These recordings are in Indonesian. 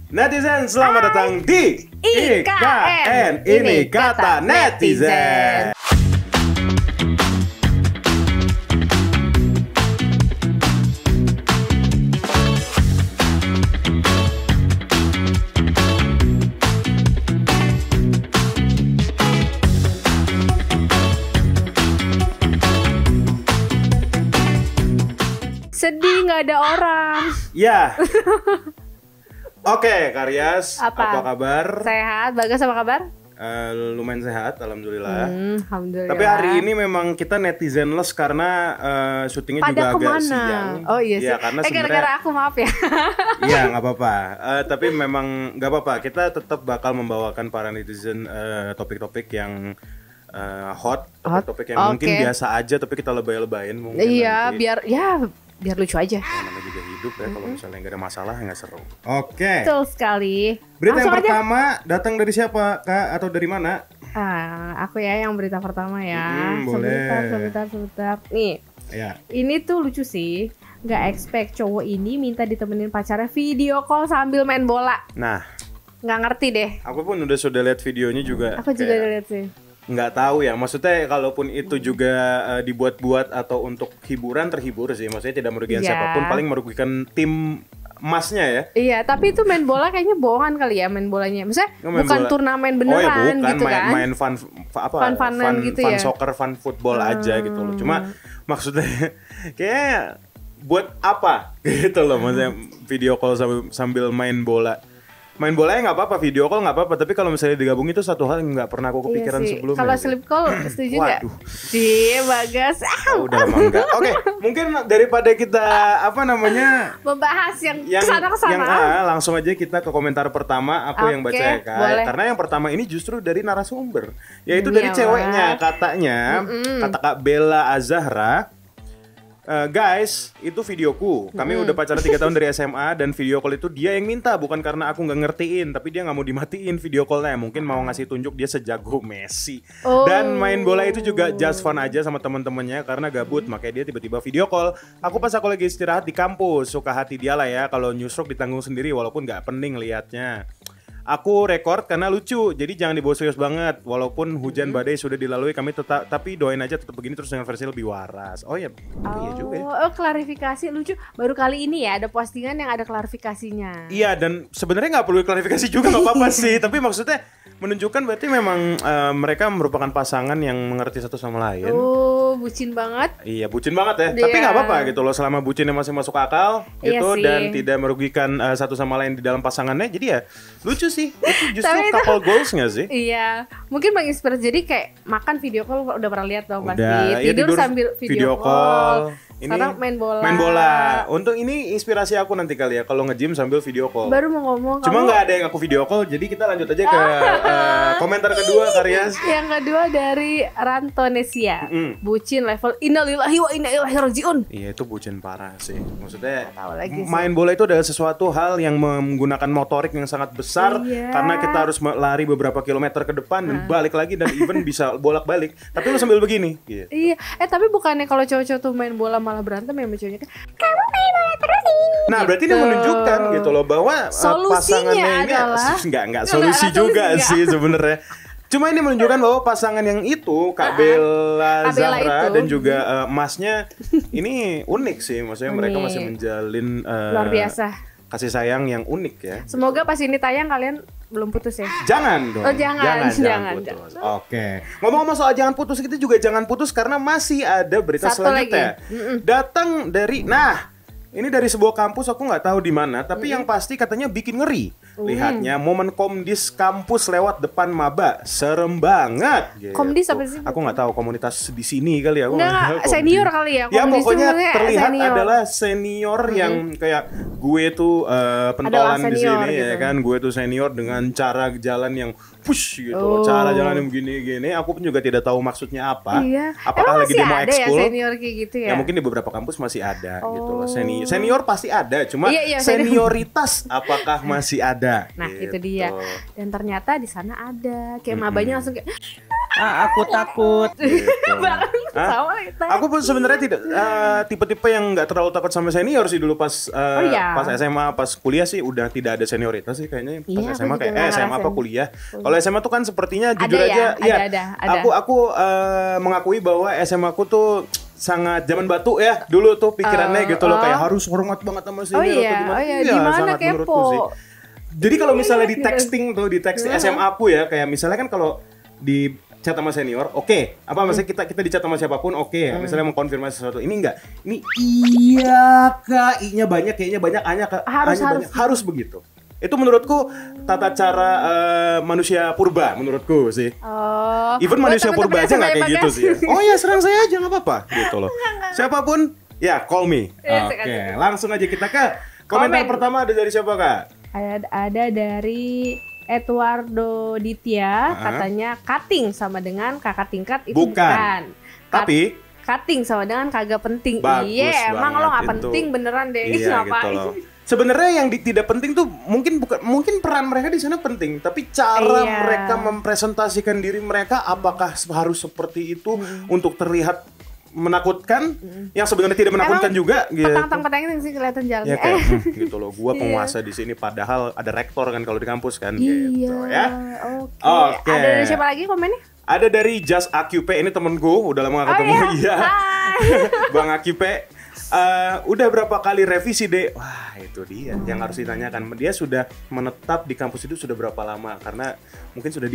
Netizen, selamat datang di IKN. Ini kata netizen. Sedih nggak ada orang. Ya. Oke, Karyas, apa kabar? Sehat, Bagas apa kabar? Lumayan sehat, alhamdulillah. Alhamdulillah. Tapi hari ini memang kita netizenless karena syutingnya pada juga agak kemana? siang. Oh iya sih. Ya, karena Gara-gara aku maaf ya. Iya, nggak apa-apa. Tapi memang nggak apa-apa. Kita tetap bakal membawakan para netizen topik-topik yang hot, topik yang mungkin biasa aja, tapi kita lebay-lebayin mungkin. Iya, nanti. biar lucu aja. Namanya juga hidup ya, kalau misalnya nggak ada masalah nggak seru. Oke. Betul sekali. Berita Langsung yang aja. pertama datang dari siapa, Kak? Atau dari mana? Aku ya yang berita pertama ya. Boleh. Sebentar. Nih, Ya. ini tuh lucu sih. Nggak expect cowok ini minta ditemenin pacarnya video call sambil main bola. Nah, Nggak ngerti deh. aku pun sudah lihat videonya juga. Aku juga udah lihat sih. Nggak tahu ya, maksudnya kalaupun itu juga dibuat-buat atau untuk hiburan, terhibur sih. Maksudnya tidak merugikan Iya. siapapun, paling merugikan tim emasnya ya. Iya, tapi itu main bola kayaknya bohongan kali ya main bolanya. Maksudnya Main bukan bola. turnamen Oh ya beneran bukan, gitu kan. main Fun-funan gitu fun ya. soccer, fun football aja gitu loh. Cuma maksudnya kayak buat apa gitu loh, maksudnya video call sambil main bola. Main bolanya nggak apa-apa, video call nggak apa-apa, tapi kalau misalnya digabung itu satu hal yang nggak pernah aku kepikiran Iya sih. sebelumnya. Kalau sih. sleep call setuju nggak? Waduh. Cie, Bagas. Oh, udah lama enggak. Oke, mungkin daripada kita Membahas yang yang kesana-kesana. langsung aja kita ke komentar pertama. Aku yang baca ya, Kak. boleh. Karena yang pertama ini justru dari narasumber, yaitu Iya, dari ceweknya. Katanya, kata Kak Bella Azahra, guys, itu videoku. Kami udah pacaran 3 tahun dari SMA dan video call itu dia yang minta, bukan karena aku nggak ngertiin, tapi dia nggak mau dimatiin video callnya. Mungkin mau ngasih tunjuk dia sejago Messi. Dan main bola itu juga just fun aja sama teman-temannya karena gabut, makanya dia tiba-tiba video call. Pas aku lagi istirahat di kampus, suka hati dia lah ya kalau newsroom ditanggung sendiri walaupun nggak pening liatnya. Aku record karena lucu, jadi jangan dibawa serius banget. Walaupun hujan badai sudah dilalui, kami tapi doain aja tetap begini terus dengan versi lebih waras. Oh ya, iya juga ya. Klarifikasi lucu. Baru kali ini ya ada postingan yang ada klarifikasinya. Iya, dan sebenarnya nggak perlu klarifikasi juga, nggak apa-apa sih. Tapi maksudnya menunjukkan berarti memang mereka merupakan pasangan yang mengerti satu sama lain. Bucin banget. Iya, bucin banget ya. Iya. Tapi nggak apa-apa gitu loh, selama bucinnya masih masuk akal Iya gitu sih. dan tidak merugikan satu sama lain di dalam pasangannya. Jadi ya lucu sih. Itu justru Tapi itu- couple goals nggak sih? Iya, mungkin menginspirasi. Jadi kayak makan video call udah pernah lihat dong pasti. Udah, ya Tidur sambil video call. Ini Sekarang main bola. Main bola. Untuk ini inspirasi aku nanti kali ya kalau nge-gym sambil video call. Baru mau ngomong. Cuma kamu- nggak ada yang aku video call, jadi kita lanjut aja ke komentar kedua, Karyas. Yang kedua dari Rantonesia. Bucin level innalillahi wa inna ilaihi rajiun. Iya, itu bucin parah sih. Maksudnya Tahu lagi sih. main bola itu adalah sesuatu hal yang menggunakan motorik yang sangat besar. Iya. Karena kita harus lari beberapa kilometer ke depan dan balik lagi dan even bisa bolak-balik. Tapi lu sambil begini gitu. Iya, tapi bukannya kalau cowok-cowok tuh main bola malah berantem ya sama cowoknya kan? Kamu main bola terus ini. Nah, berarti ini menunjukkan gitu loh bahwa Solusinya pasangannya ini adalah- enggak solusi Nggak, juga solusi sih sebenarnya. Cuma ini menunjukkan bahwa pasangan yang itu Kak Bella Kak Bella Zahra itu. dan juga Masnya ini unik sih. Maksudnya mereka Unik. masih menjalin Luar biasa. kasih sayang yang unik ya. Semoga pas ini tayang kalian belum putus ya. Jangan dong. Oh, jangan, putus. Oke. Ngomong-ngomong soal jangan putus, kita juga jangan putus karena masih ada berita Satu selanjutnya. Datang dari ini dari sebuah kampus, aku nggak tahu di mana, tapi yang pasti katanya bikin ngeri. Lihatnya momen Komdis kampus lewat depan maba, serem banget. Gitu. Komdis apa sih? Aku nggak tahu komunitas di sini kali ya. Aku Enggak, nggak tahu senior Komdis. kali ya. Ya Komdis pokoknya tuh maksudnya terlihat senior. adalah senior yang kayak gue tuh pentolan di senior sini gitu. ya kan, gue tuh senior dengan cara jalan yang push gitu loh. Cara jalan yang begini-gini. Aku pun juga tidak tahu maksudnya apa. Iya. Apakah Emang lagi masih demo ada ya ekskul? senior kayak gitu ya? Ya mungkin di beberapa kampus masih ada gitu loh. Senior pasti ada, cuma Iya, senioritas apakah masih ada? Nah, gitu. itu dia. Dan ternyata di sana ada. Kayak mabanya langsung kayak Aku takut. Gitu. Bareng sama kita. Aku pun sebenarnya tidak tipe-tipe yang nggak terlalu takut sama senior sih dulu pas pas SMA, pas kuliah sih udah tidak ada senioritas sih kayaknya pas Iya, SMA aku kayak juga SMA apa kuliah. Kalau SMA tuh kan sepertinya jujur Ada aja ya, ada. aku mengakui bahwa SMA aku tuh sangat zaman batu ya dulu tuh pikirannya gitu loh kayak harus hormat banget sama senior atau gimana. Iya, di mana sangat menurutku kepo. sih. Jadi kalau misalnya di texting tuh di text SMA aku ya kayak misalnya kan kalau di chat sama senior, oke. Apa maksudnya kita di chat sama siapapun, oke ya. Misalnya mengkonfirmasi sesuatu, ini enggak. Ini iya kak, i-nya banyak, kayaknya banyak, a-nya banyak. Harus begitu. Itu menurutku tata cara manusia purba menurutku sih. Even manusia purba aja nggak kayak gitu sih. Ya. Oh ya serang saya aja nggak apa-apa gitu loh. Siapapun, ya call me. Oke, langsung aja kita ke komentar pertama ada dari siapa kak? Ada dari Eduardo Ditya, katanya cutting sama dengan kakak tingkat itu bukan. Tapi cutting sama dengan kagak penting. Bagus Iya, emang lo nggak itu. penting beneran deh. Iya, ngapain? gitu loh. Sebenarnya yang tidak penting tuh mungkin peran mereka di sana penting, tapi cara mereka mempresentasikan diri mereka apakah harus seperti itu untuk terlihat menakutkan yang sebenarnya tidak menakutkan juga gitu. Petang-petang sih kelihatan jalannya. Ya kayak gitu loh. Gua penguasa di sini padahal ada rektor kan kalau di kampus kan gitu ya. Oke. Ada dari siapa lagi komennya? Ada dari Just AQP, ini temenku, udah lama gak ketemu. Iya. Bang AQP. Udah berapa kali revisi deh? Wah itu dia yang harus ditanyakan. Dia sudah menetap di kampus itu sudah berapa lama? Karena mungkin sudah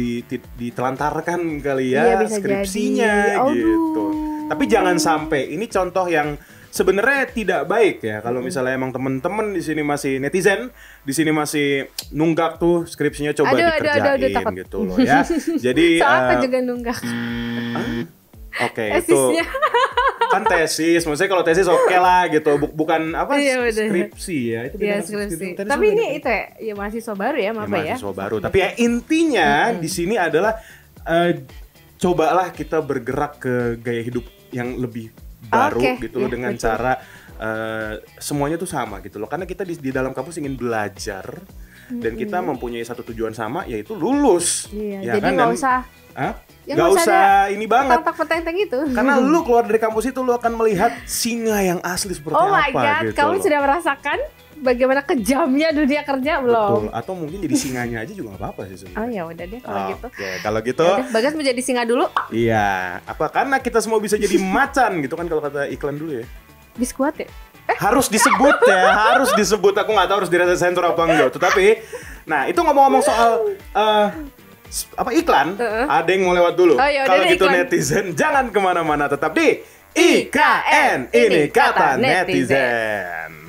ditelantarkan kali ya skripsinya gitu. Tapi jangan sampai ini contoh yang sebenarnya tidak baik ya. Kalau misalnya emang temen-temen di sini masih netizen, di sini masih nunggak tuh skripsinya coba dikerjain gitu loh ya. Jadi apa juga nunggak? Oke, itu kan tesis, maksudnya kalau tesis oke lah gitu, bukan apa skripsi ya itu. Iya skripsi. Tapi ini itu ya mahasiswa baru ya, apa ya? Mahasiswa baru. Tapi ya intinya di sini adalah cobalah kita bergerak ke gaya hidup yang lebih baru gitu loh dengan cara semuanya tuh sama gitu loh. Karena kita di dalam kampus ingin belajar dan kita mempunyai satu tujuan sama yaitu lulus. Iya, jadi nggak usah. Gak usah ini banget petang-petang itu. Karena lu keluar dari kampus itu lu akan melihat singa yang asli seperti apa. Oh my god, gitu kamu loh. sudah merasakan bagaimana kejamnya dunia kerja belum? Betul, atau mungkin jadi singanya aja juga gak apa-apa sih sebenarnya. Oh ya udah deh kalau gitu. Oke, kalau gitu. Bagas menjadi singa dulu. Iya, apa karena kita semua bisa jadi macan gitu kan kalau kata iklan dulu ya. Biskuat ya? Harus disebut ya, harus disebut. Aku nggak tahu harus dirasa sensor apa enggak. Tetapi, nah itu ngomong-ngomong soal apa iklan, ada yang mau lewat dulu. Kalau gitu iklan. Netizen jangan kemana-mana, tetap di IKN, ini kata netizen.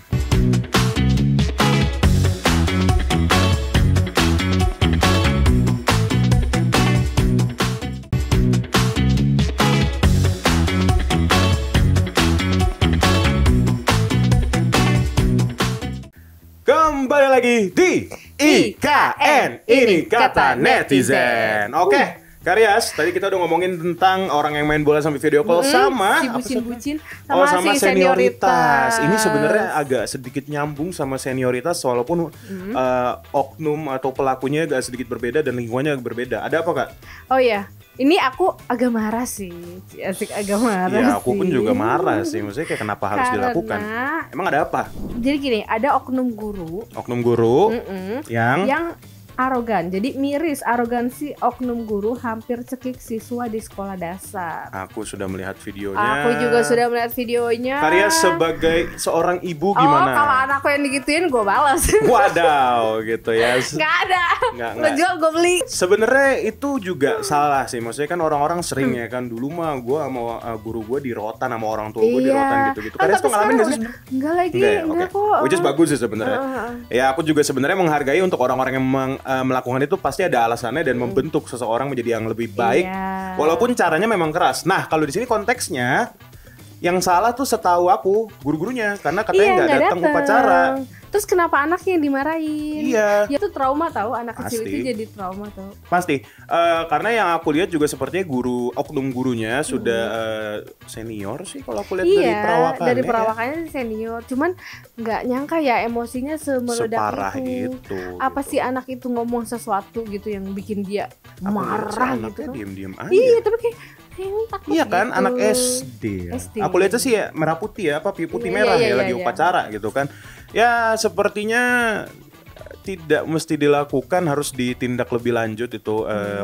Kembali lagi di IKN, ini kata netizen. Oke, Karyas, tadi kita udah ngomongin tentang orang yang main bola sampai video call sama si bucin sama senioritas. Ini sebenarnya agak sedikit nyambung sama senioritas walaupun oknum atau pelakunya agak sedikit berbeda dan lingkungannya berbeda. Ada apa, Kak? Oh iya. Ini aku agak marah sih, asik agak marah sih. Ya aku pun juga marah sih, maksudnya kayak kenapa harus dilakukan? Emang ada apa? Jadi gini, ada oknum guru yang arogan, jadi miris arogansi oknum guru hampir cekik siswa di sekolah dasar. Aku sudah melihat videonya. Aku juga sudah melihat videonya. Karya sebagai seorang ibu gimana? Oh, kalau anakku yang digituin gue balas. Wadaw, gitu ya. Nggak ada. Lo jual gue beli. Sebenarnya itu juga salah sih. Maksudnya kan orang-orang sering ya kan dulu mah gue sama guru gue di rotan sama orang tua gue di rotan gitu-gitu. Karya tuh ngalamin nggak sih? Enggak lagi, enggak kok. Which is bagus sih sebenarnya. Ya aku juga sebenarnya menghargai untuk orang-orang yang melakukan itu pasti ada alasannya dan membentuk seseorang menjadi yang lebih baik walaupun caranya memang keras. Nah kalau di sini konteksnya Yang salah tuh setahu aku guru-gurunya karena katanya nggak datang upacara. Terus kenapa anaknya yang dimarahin? Iya. Ya tuh trauma tahu, anak kecil Pasti. itu jadi trauma tahu. Pasti. Karena yang aku lihat juga sepertinya oknum gurunya sudah senior sih kalau aku lihat dari perawakannya. Dari perawakannya senior. Cuman nggak nyangka ya emosinya semeledak Separah itu. itu. Apa sih anak itu ngomong sesuatu gitu yang bikin dia marah gitu? Anaknya diem-diem aja. Iya, tapi kayak takut Iya kan, gitu. anak SD. SD. Aku lihatnya sih ya merah putih ya, putih Iya, merah iya, ya lagi iya. upacara gitu kan. Ya sepertinya tidak mesti dilakukan, harus ditindak lebih lanjut itu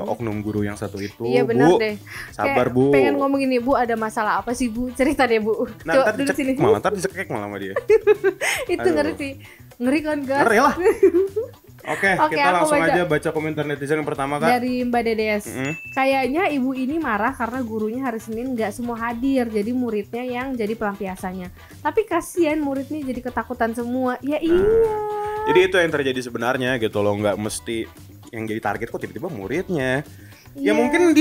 oknum guru yang satu itu. Iya benar Bu, deh. sabar Kayak Bu. pengen ngomong ini Bu, ada masalah apa sih Bu? Cerita deh Bu. Nah, Coba ntar duduk sini. dicekek malah sama dia. Itu Aduh. ngeri sih. Ngeri kan guys? Ngeri lah. Oke, Oke, kita aku langsung baca. aja baca komentar netizen yang pertama Kak. Dari Mbak Dedes. Kayaknya ibu ini marah karena gurunya hari Senin nggak semua hadir, jadi muridnya yang jadi pelampiasannya. Tapi kasihan muridnya jadi ketakutan semua. Ya iya. Jadi itu yang terjadi sebenarnya gitu loh, nggak mesti yang jadi target kok tiba-tiba muridnya. Ya Iya. mungkin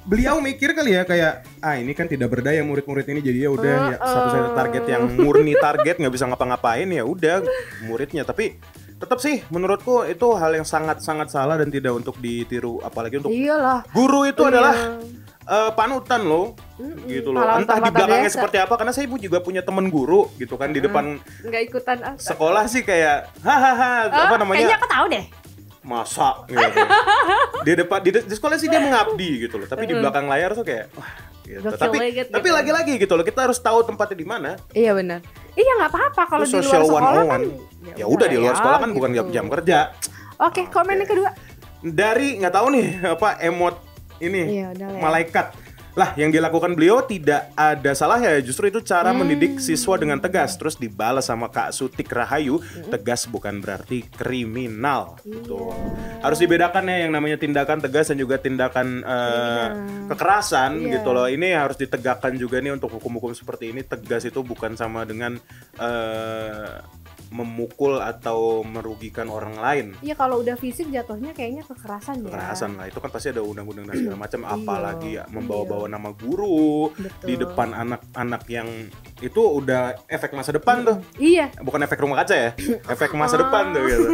beliau mikir kali ya kayak ini kan tidak berdaya murid-murid ini, jadi ya udah ya, satu-satunya target yang murni target nggak bisa ngapa-ngapain ya udah muridnya. Tapi tetap sih menurutku itu hal yang sangat-sangat salah dan tidak untuk ditiru, apalagi untuk Iyalah. guru itu adalah panutan loh gitu loh. Pahlawan Entah di tanpa belakangnya biasa. seperti apa, karena saya juga punya temen guru gitu kan di depan Nggak ikutan. sekolah sih kayak hahaha apa namanya, Kayaknya aku tahu deh. masa gitu. Di depan di sekolah sih dia mengabdi gitu loh, tapi di belakang layar tuh kayak wah gitu. Gokil Tapi banget tapi gitu. lagi-lagi gitu loh, kita harus tahu tempatnya di mana. Iya benar. Iya nggak apa-apa kalau Itu di luar social sekolah kan. 101. Ya udah di luar sekolah kan bukan gitu. jam kerja. Oke, komen yang kedua. Dari nggak tahu nih apa emot ini Iya, udah lah ya. malaikat. Lah yang dilakukan beliau tidak ada salahnya, justru itu cara mendidik siswa dengan tegas. Terus dibalas sama Kak Sutik Rahayu, tegas bukan berarti kriminal gitu. Harus dibedakan ya yang namanya tindakan tegas dan juga tindakan kekerasan gitu loh. Ini harus ditegakkan juga nih untuk hukum-hukum seperti ini. Tegas itu bukan sama dengan memukul atau merugikan orang lain. Iya kalau udah fisik jatuhnya kayaknya kekerasan ya. Kekerasan lah, itu kan pasti ada undang-undang dan segala macam, apalagi ya, Iya. membawa-bawa nama guru Betul. di depan anak-anak yang itu udah efek masa depan tuh, Iya. bukan efek rumah kaca ya, efek masa depan tuh gitu.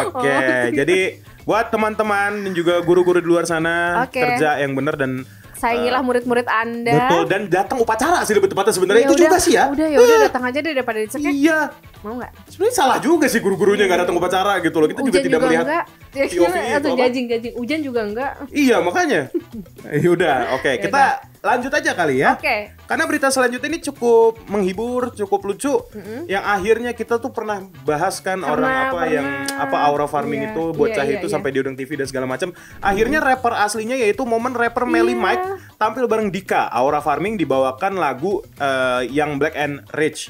Oke, jadi buat teman-teman dan juga guru-guru di luar sana, Oke. kerja yang benar dan Sayangilah murid-murid Anda. betul, dan datang upacara sih lebih tepatnya sebenarnya Ya itu udah, juga sih ya. Udah datang aja deh daripada dicekek. Iya, Mau nggak? sebenarnya salah juga sih guru-gurunya nggak datang upacara gitu loh. Kita juga tidak melihat enggak. POV Atau itu apa. jajing. Hujan juga enggak. Iya makanya. Yaudah, oke, kita lanjut aja kali ya. Oke. Karena berita selanjutnya ini cukup menghibur, cukup lucu. Yang akhirnya kita tuh pernah bahas kan orang apa yang aura farming Iya, itu, bocah iya, itu iya. sampai diundang TV dan segala macam. Akhirnya rapper aslinya yaitu momen rapper Melly Iya. Mike tampil bareng Dika. Aura farming dibawakan lagu Young Black and Rich.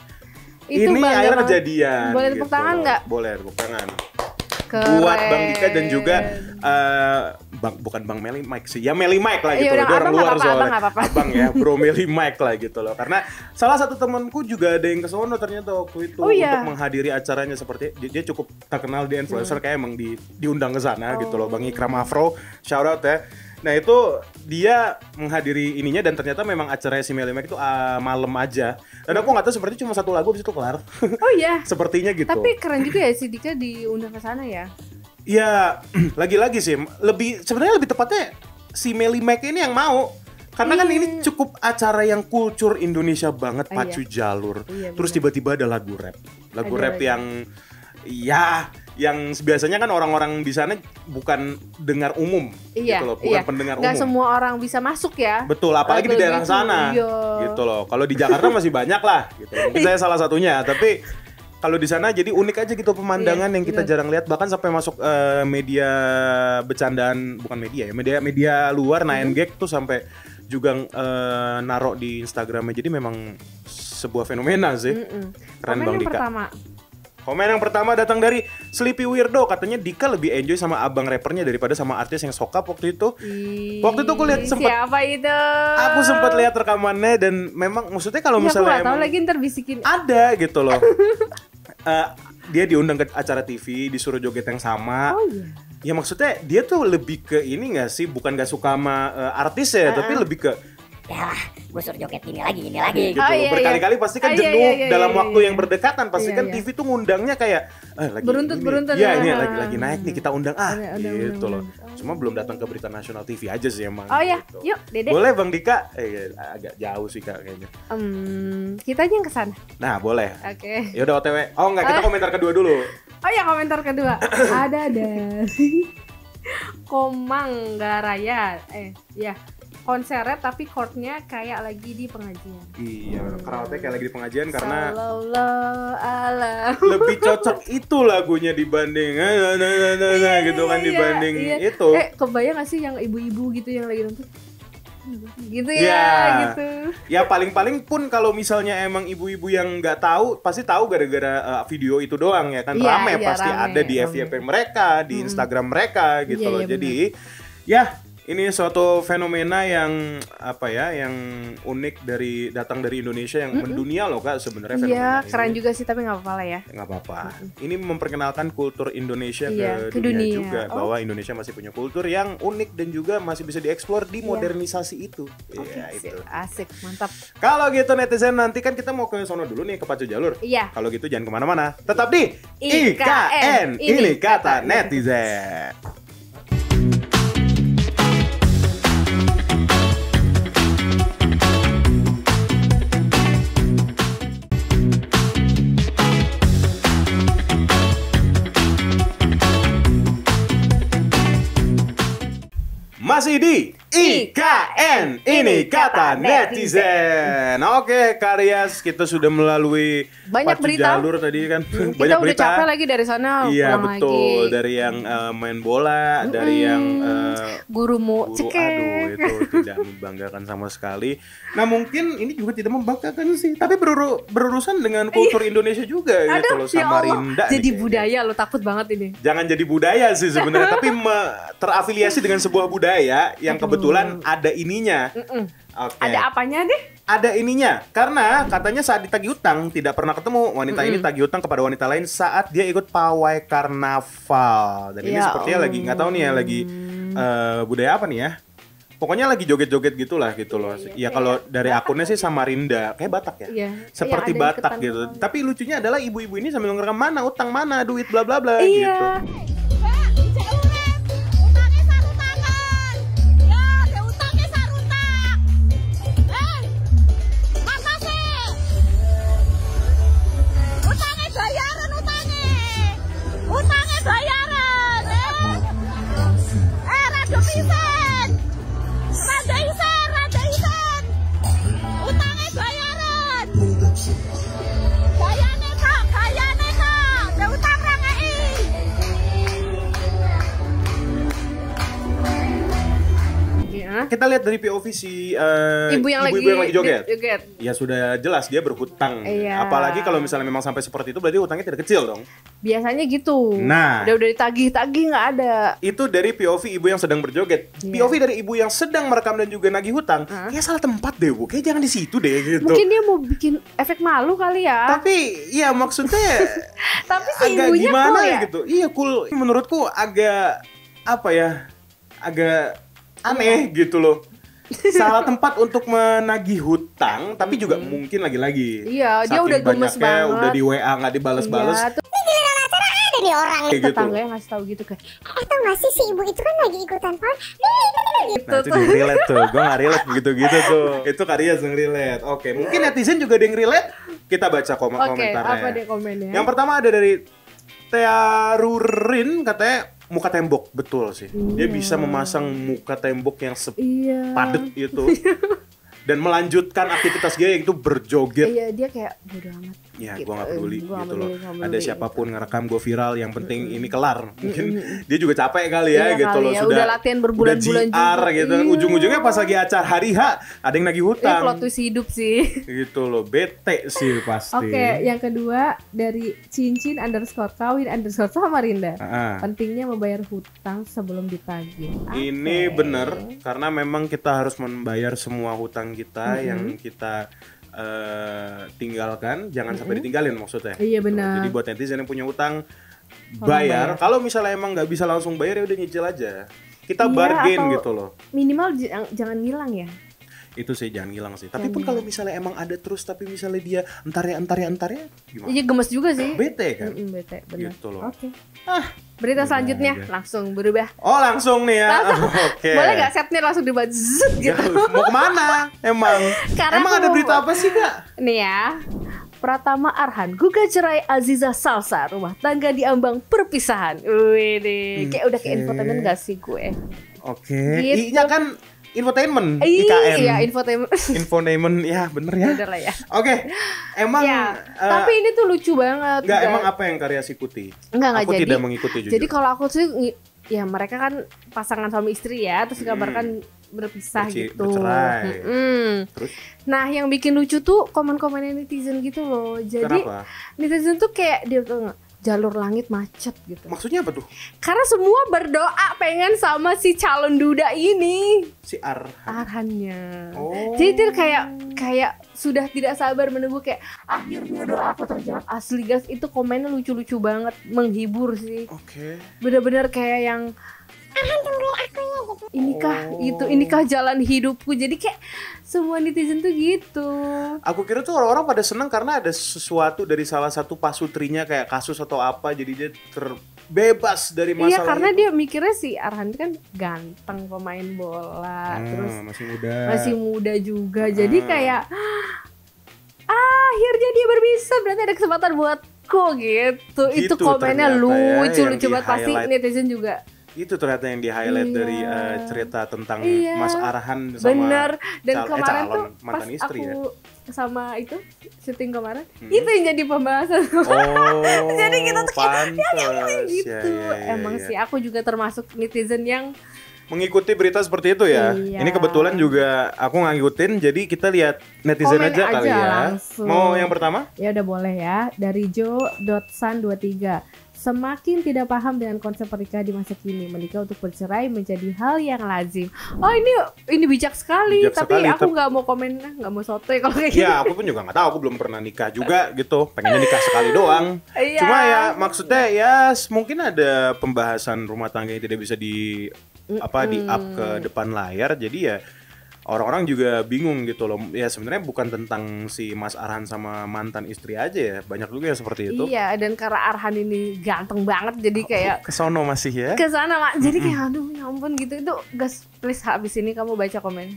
Itu Ini bangga akhirnya banget. kejadian. Boleh tepuk tangan nggak? Boleh tepuk tangan. Keren. Buat Bang Dika dan juga bukan Bang Melly Mike sih, ya Melly Mike lah gitu Iya, loh. udah, Dia orang abang luar nggak apa-apa, soalnya. abang nggak apa-apa. Abang ya, Bro Melly Mike lah gitu loh. Karena salah satu temanku juga ada yang kesono ternyata waktu itu Oh, iya? untuk menghadiri acaranya, seperti dia cukup terkenal, dia influencer kayak emang diundang ke sana gitu loh. Bang Ikram Afro, shout out ya. Nah itu dia menghadiri ininya dan ternyata memang acaranya si Melly Mike itu malam aja. Dan aku nggak tahu, seperti cuma satu lagu habis itu kelar. Oh iya. Sepertinya gitu. Tapi keren juga ya si Dika diundang ke sana ya. Ya, lagi-lagi sih, sebenarnya lebih tepatnya si Melly Mike ini yang mau. Karena kan ini cukup acara yang kultur Indonesia banget, Iya. pacu jalur. Iya, Terus benar. tiba-tiba ada lagu rap. Lagu Ada rap lagu. yang biasanya kan orang-orang di sana bukan dengar umum Iya, gitu loh, bukan iya. pendengar Nggak umum. semua orang bisa masuk ya. Betul, apalagi di Lagu daerah gitu, sana. iya. Gitu loh. Kalau di Jakarta masih banyak lah gitu. Mungkin saya salah satunya, tapi kalau di sana jadi unik aja gitu pemandangan Iya, yang kita bener. jarang lihat, bahkan sampai masuk media bercandaan, bukan media ya, media luar, Nine Gag tuh sampai juga narok di Instagramnya. Jadi memang sebuah fenomena sih. Keren Komen Bang yang Dika. pertama. Komen yang pertama datang dari Sleepy Weirdo, katanya Dika lebih enjoy sama abang rappernya daripada sama artis yang sokap waktu itu. Waktu itu aku lihat Siapa itu? Aku sempat lihat rekamannya dan memang maksudnya kalau Iya, aku misalnya nggak tahu emang lagi ntar bisikin. ada gitu loh. Dia diundang ke acara TV, disuruh joget yang sama. Oh iya. Ya maksudnya dia tuh lebih ke ini nggak sih, bukan gak suka sama artis ya, tapi lebih ke ya gue suruh joget ini lagi gitu loh. Berkali-kali pasti kan jenuh dalam waktu yang berdekatan. Pasti kan TV tuh ngundangnya kayak lagi beruntut ya ini lagi naik nih, kita undang gitu loh. Cuma belum datang ke berita nasional TV aja sih emang. Gitu. Yuk Dede. Boleh Bang Dika? Agak jauh sih Kak kayaknya. Kita aja yang kesana. Nah boleh. Oke. Ya udah OTW. Oh enggak, kita komentar kedua dulu. Oh ya, komentar kedua. Ada dari Komanggaraya. Konsernya tapi chordnya kayak lagi di pengajian. Iya, karaoke kayak lagi di pengajian karena lebih cocok itu lagunya dibanding gitu kan dibanding itu. Kebayang gak sih yang ibu-ibu gitu yang lagi nonton? Gitu gitu. Ya paling-paling pun kalau misalnya emang ibu-ibu yang nggak tahu pasti tahu gara-gara video itu doang ya kan, rame pasti ada di FYP mereka, di Instagram mereka gitu loh. Jadi ya ini suatu fenomena yang yang unik datang dari Indonesia yang mendunia loh Kak sebenarnya fenomena ini. Iya, keren juga sih tapi nggak apa-apa lah ya. Nggak apa-apa. Ini memperkenalkan kultur Indonesia ke dunia juga, bahwa Indonesia masih punya kultur yang unik dan juga masih bisa dieksplor di modernisasi itu. Itu. Asik, mantap. Kalau gitu netizen, nanti kan kita mau ke sono dulu nih, ke Pacu Jalur. Iya. Kalau gitu jangan kemana-mana, tetap di IKN. Ini kata netizen. Masih di IKN, ini kata netizen. Oke, Karyas, kita sudah melalui banyak berita jalur tadi kan. Kita banyak udah berita. capek lagi dari sana. Iya pulang betul, lagi. dari yang main bola, dari yang gurumu guru, aduh itu tidak membanggakan sama sekali. Nah mungkin ini juga tidak membanggakan sih, tapi berurusan dengan kultur Indonesia juga gitu loh, Samarinda. Jadi budaya lo, takut banget ini. Jangan jadi budaya sih sebenarnya, tapi terafiliasi dengan sebuah budaya yang kebetulan ada ininya. Ada apanya deh? Ada ininya, karena katanya saat ditagih utang tidak pernah ketemu wanita ini tagih utang kepada wanita lain saat dia ikut pawai karnaval. Dan ini sepertinya lagi nggak tahu nih ya, lagi budaya apa nih ya? Pokoknya lagi joget-joget gitulah gitu loh. Ya kalau dari akunnya sih Samarinda, kayak Batak ya. Seperti Batak gitu. Tapi lucunya adalah ibu-ibu ini sambil ngerekam mana utang mana duit bla bla bla gitu. Kita lihat dari POV si ibu yang lagi joget. Ya sudah jelas dia berhutang. Apalagi kalau misalnya memang sampai seperti itu berarti hutangnya tidak kecil dong. Biasanya gitu. Nah, udah ditagih-tagih nggak ada. Itu dari POV ibu yang sedang berjoget. POV dari ibu yang sedang merekam dan juga nagih hutang. Kayak salah tempat deh Bu. Kayak jangan di situ deh gitu. Mungkin dia mau bikin efek malu kali ya. Tapi ya maksudnya tapi si agak ibunya gimana cool ya gitu. Iya cool. Menurutku agak agak aneh gitu loh. Salah tempat untuk menagih hutang, tapi juga mungkin lagi-lagi. Iya, dia udah gemes banget. Udah di WA nggak dibales-bales. Ini giliran acara ada nih orang. Tetangganya ngasih tahu gitu kan. Tau gak sih si ibu itu kan lagi ikutan pon. Nah itu dia relate tuh, gue gak relate begitu-gitu tuh. Itu Karyas yang relate. Oke, mungkin netizen juga ada yang relate. Kita baca komentarnya. Oke, apa deh komennya? Yang pertama ada dari Tearurin, katanya muka tembok, betul sih. Dia bisa memasang muka tembok yang padat itu dan melanjutkan aktivitas dia yaitu berjoget. Iya, dia kayak bodo amat. Ya, gue gak peduli gitu loh. Ada siapapun ngerekam gue viral, yang penting ini kelar. Mungkin dia juga capek kali ya gitu loh. Udah latihan berbulan-bulan juga. Gitu. Ujung-ujungnya pas lagi acara hari H ada yang nagih hutang. Plot twist hidup sih. Gitu loh, bete sih pasti. Oke, yang kedua dari cincin_kawin_Samarinda. Pentingnya membayar hutang sebelum ditagih. Ini bener, karena memang kita harus membayar semua hutang kita yang kita tinggalkan, jangan sampai ditinggalin maksudnya. Iya benar. Jadi buat netizen yang punya utang, bayar. Kalau misalnya emang nggak bisa langsung bayar ya udah nyicil aja. Kita bargain gitu loh. Minimal jangan ngilang ya. Itu sih jangan hilang sih. Tapi pun kalau misalnya emang ada terus tapi misalnya dia entar ya gimana? Iya gemes juga sih. Bete kan? Bete, benar. Gitu loh. Oke. Berita selanjutnya langsung berubah. Oh langsung nih ya. Oke. Boleh gak setnya langsung dibuat zzz gitu? Mau kemana? Emang ada berita apa sih Kak? Nih ya. Pratama Arhan gugat cerai Aziza Salsa, rumah tangga diambang perpisahan. Wih deh, kayak udah kayak infotainment gak sih gue? Oke. Gitu. I-nya kan infotainment, IKN. Iya, infotainment. Infotainment, ya bener ya. Bener lah ya. Oke, emang. Ya, tapi ini tuh lucu banget. Enggak, emang apa yang Karya ikuti? Enggak Aku jadi. tidak mengikuti jujur. Jadi kalau aku tuh, ya mereka kan pasangan suami istri ya, terus dikabarkan berpisah gitu. Bercerai. Terus? Nah, yang bikin lucu tuh komen-komennya netizen gitu loh. Jadi Kenapa? netizen tuh kayak dia tuh jalur langit macet gitu. Maksudnya apa tuh? Karena semua berdoa pengen sama si calon duda ini. Si Arhannya. Oh. Jadi dia kayak sudah tidak sabar menunggu kayak akhirnya doa aku terjawab. Asli guys, itu komennya lucu-lucu banget, menghibur sih. Oke. Bener-bener kayak yang tungguin aku ya gitu. inikah jalan hidupku. Jadi kayak semua netizen tuh gitu. Aku kira tuh orang-orang pada senang karena ada sesuatu dari salah satu pasutrinya kayak kasus atau apa, jadi dia terbebas dari masalah. Iya, karena itu. dia mikirnya si Arhan kan ganteng pemain bola, terus masih muda juga. Jadi kayak akhirnya dia berpisah, berarti ada kesempatan buatku gitu. Itu komennya lucu banget, pasti netizen juga. Itu ternyata yang di-highlight dari cerita tentang Mas Arhan sama bener. Dan kemarin tuh mantan pas istri aku sama itu syuting kemarin, itu yang jadi pembahasan. Jadi kita tuh kayak gitu. Emang sih aku juga termasuk netizen yang mengikuti berita seperti itu ya. Iya. Ini kebetulan juga aku nggak ngikutin, jadi kita lihat netizen aja kali ya. Langsung. Mau yang pertama? Ya udah boleh ya. Dari Jo.san23. Semakin tidak paham dengan konsep pernikahan di masa kini, menikah untuk bercerai menjadi hal yang lazim. Oh ini bijak sekali, tapi aku nggak mau komen, nggak mau sotoy kalau kayak gitu. Ya aku pun juga nggak tahu, aku belum pernah nikah juga gitu, pengennya nikah sekali doang. Cuma ya maksudnya ya mungkin ada pembahasan rumah tangga yang tidak bisa di up ke depan layar, jadi ya orang-orang juga bingung gitu loh. Ya sebenarnya bukan tentang si Mas Arhan sama mantan istri aja ya, banyak juga yang seperti itu. Iya, dan karena Arhan ini ganteng banget, jadi kayak kesono masih ya. Kesana mak, jadi kayak aduh ya ampun gitu. Itu guys, please habis ini kamu baca komen.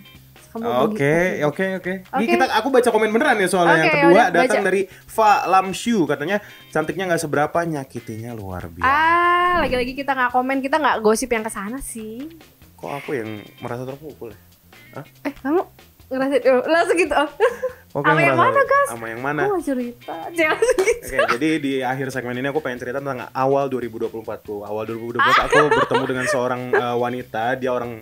Oke. Ini aku baca komen beneran ya soalnya. Yang kedua datang dari Fa Lamshu, katanya cantiknya nggak seberapa, nyakitinya luar biasa. Lagi-lagi kita nggak komen, kita nggak gosip yang kesana sih. Kok aku yang merasa terpukul ya? Kamu ngerasain langsung gitu. Sama yang mana guys? Sama yang mana? Aku mau cerita. Jangan gitu. Oke, jadi di akhir segmen ini aku pengen cerita tentang awal 2024 tuh. Awal 2024 aku bertemu dengan seorang wanita, dia orang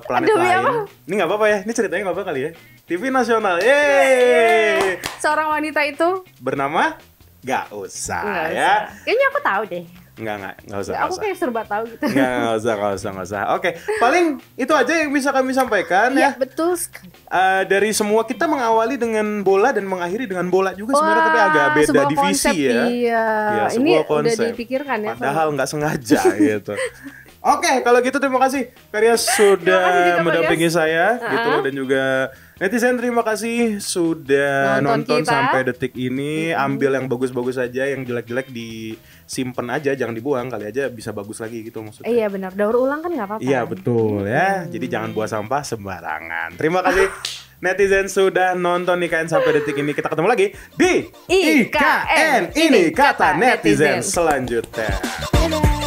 planet lain. Ini nggak apa-apa ya? Ini ceritanya nggak apa-apa kali ya? TV nasional. Yeay. Seorang wanita itu bernama? Nggak usah ya. Kayaknya aku tahu deh. Nggak usah. Aku kayak serba tahu gitu. Nggak usah. Oke, paling itu aja yang bisa kami sampaikan ya. Betul sekali. Dari semua kita mengawali dengan bola dan mengakhiri dengan bola juga sebenarnya, tapi agak beda divisi konsep, ya. Iya. Ini udah dipikirkan ya. Padahal nggak sengaja gitu. Oke, kalau gitu terima kasih Karya sudah mendampingi saya gitu loh, dan juga netizen terima kasih sudah nonton sampai detik ini. Ambil yang bagus-bagus aja, yang jelek-jelek disimpan aja, jangan dibuang, kali aja bisa bagus lagi gitu maksudnya. Iya benar, daur ulang kan nggak apa-apa. Iya betul ya, jadi jangan buang sampah sembarangan. Terima kasih netizen sudah nonton IKN sampai detik ini. Kita ketemu lagi di IKN, ini kata netizen selanjutnya. Dadah.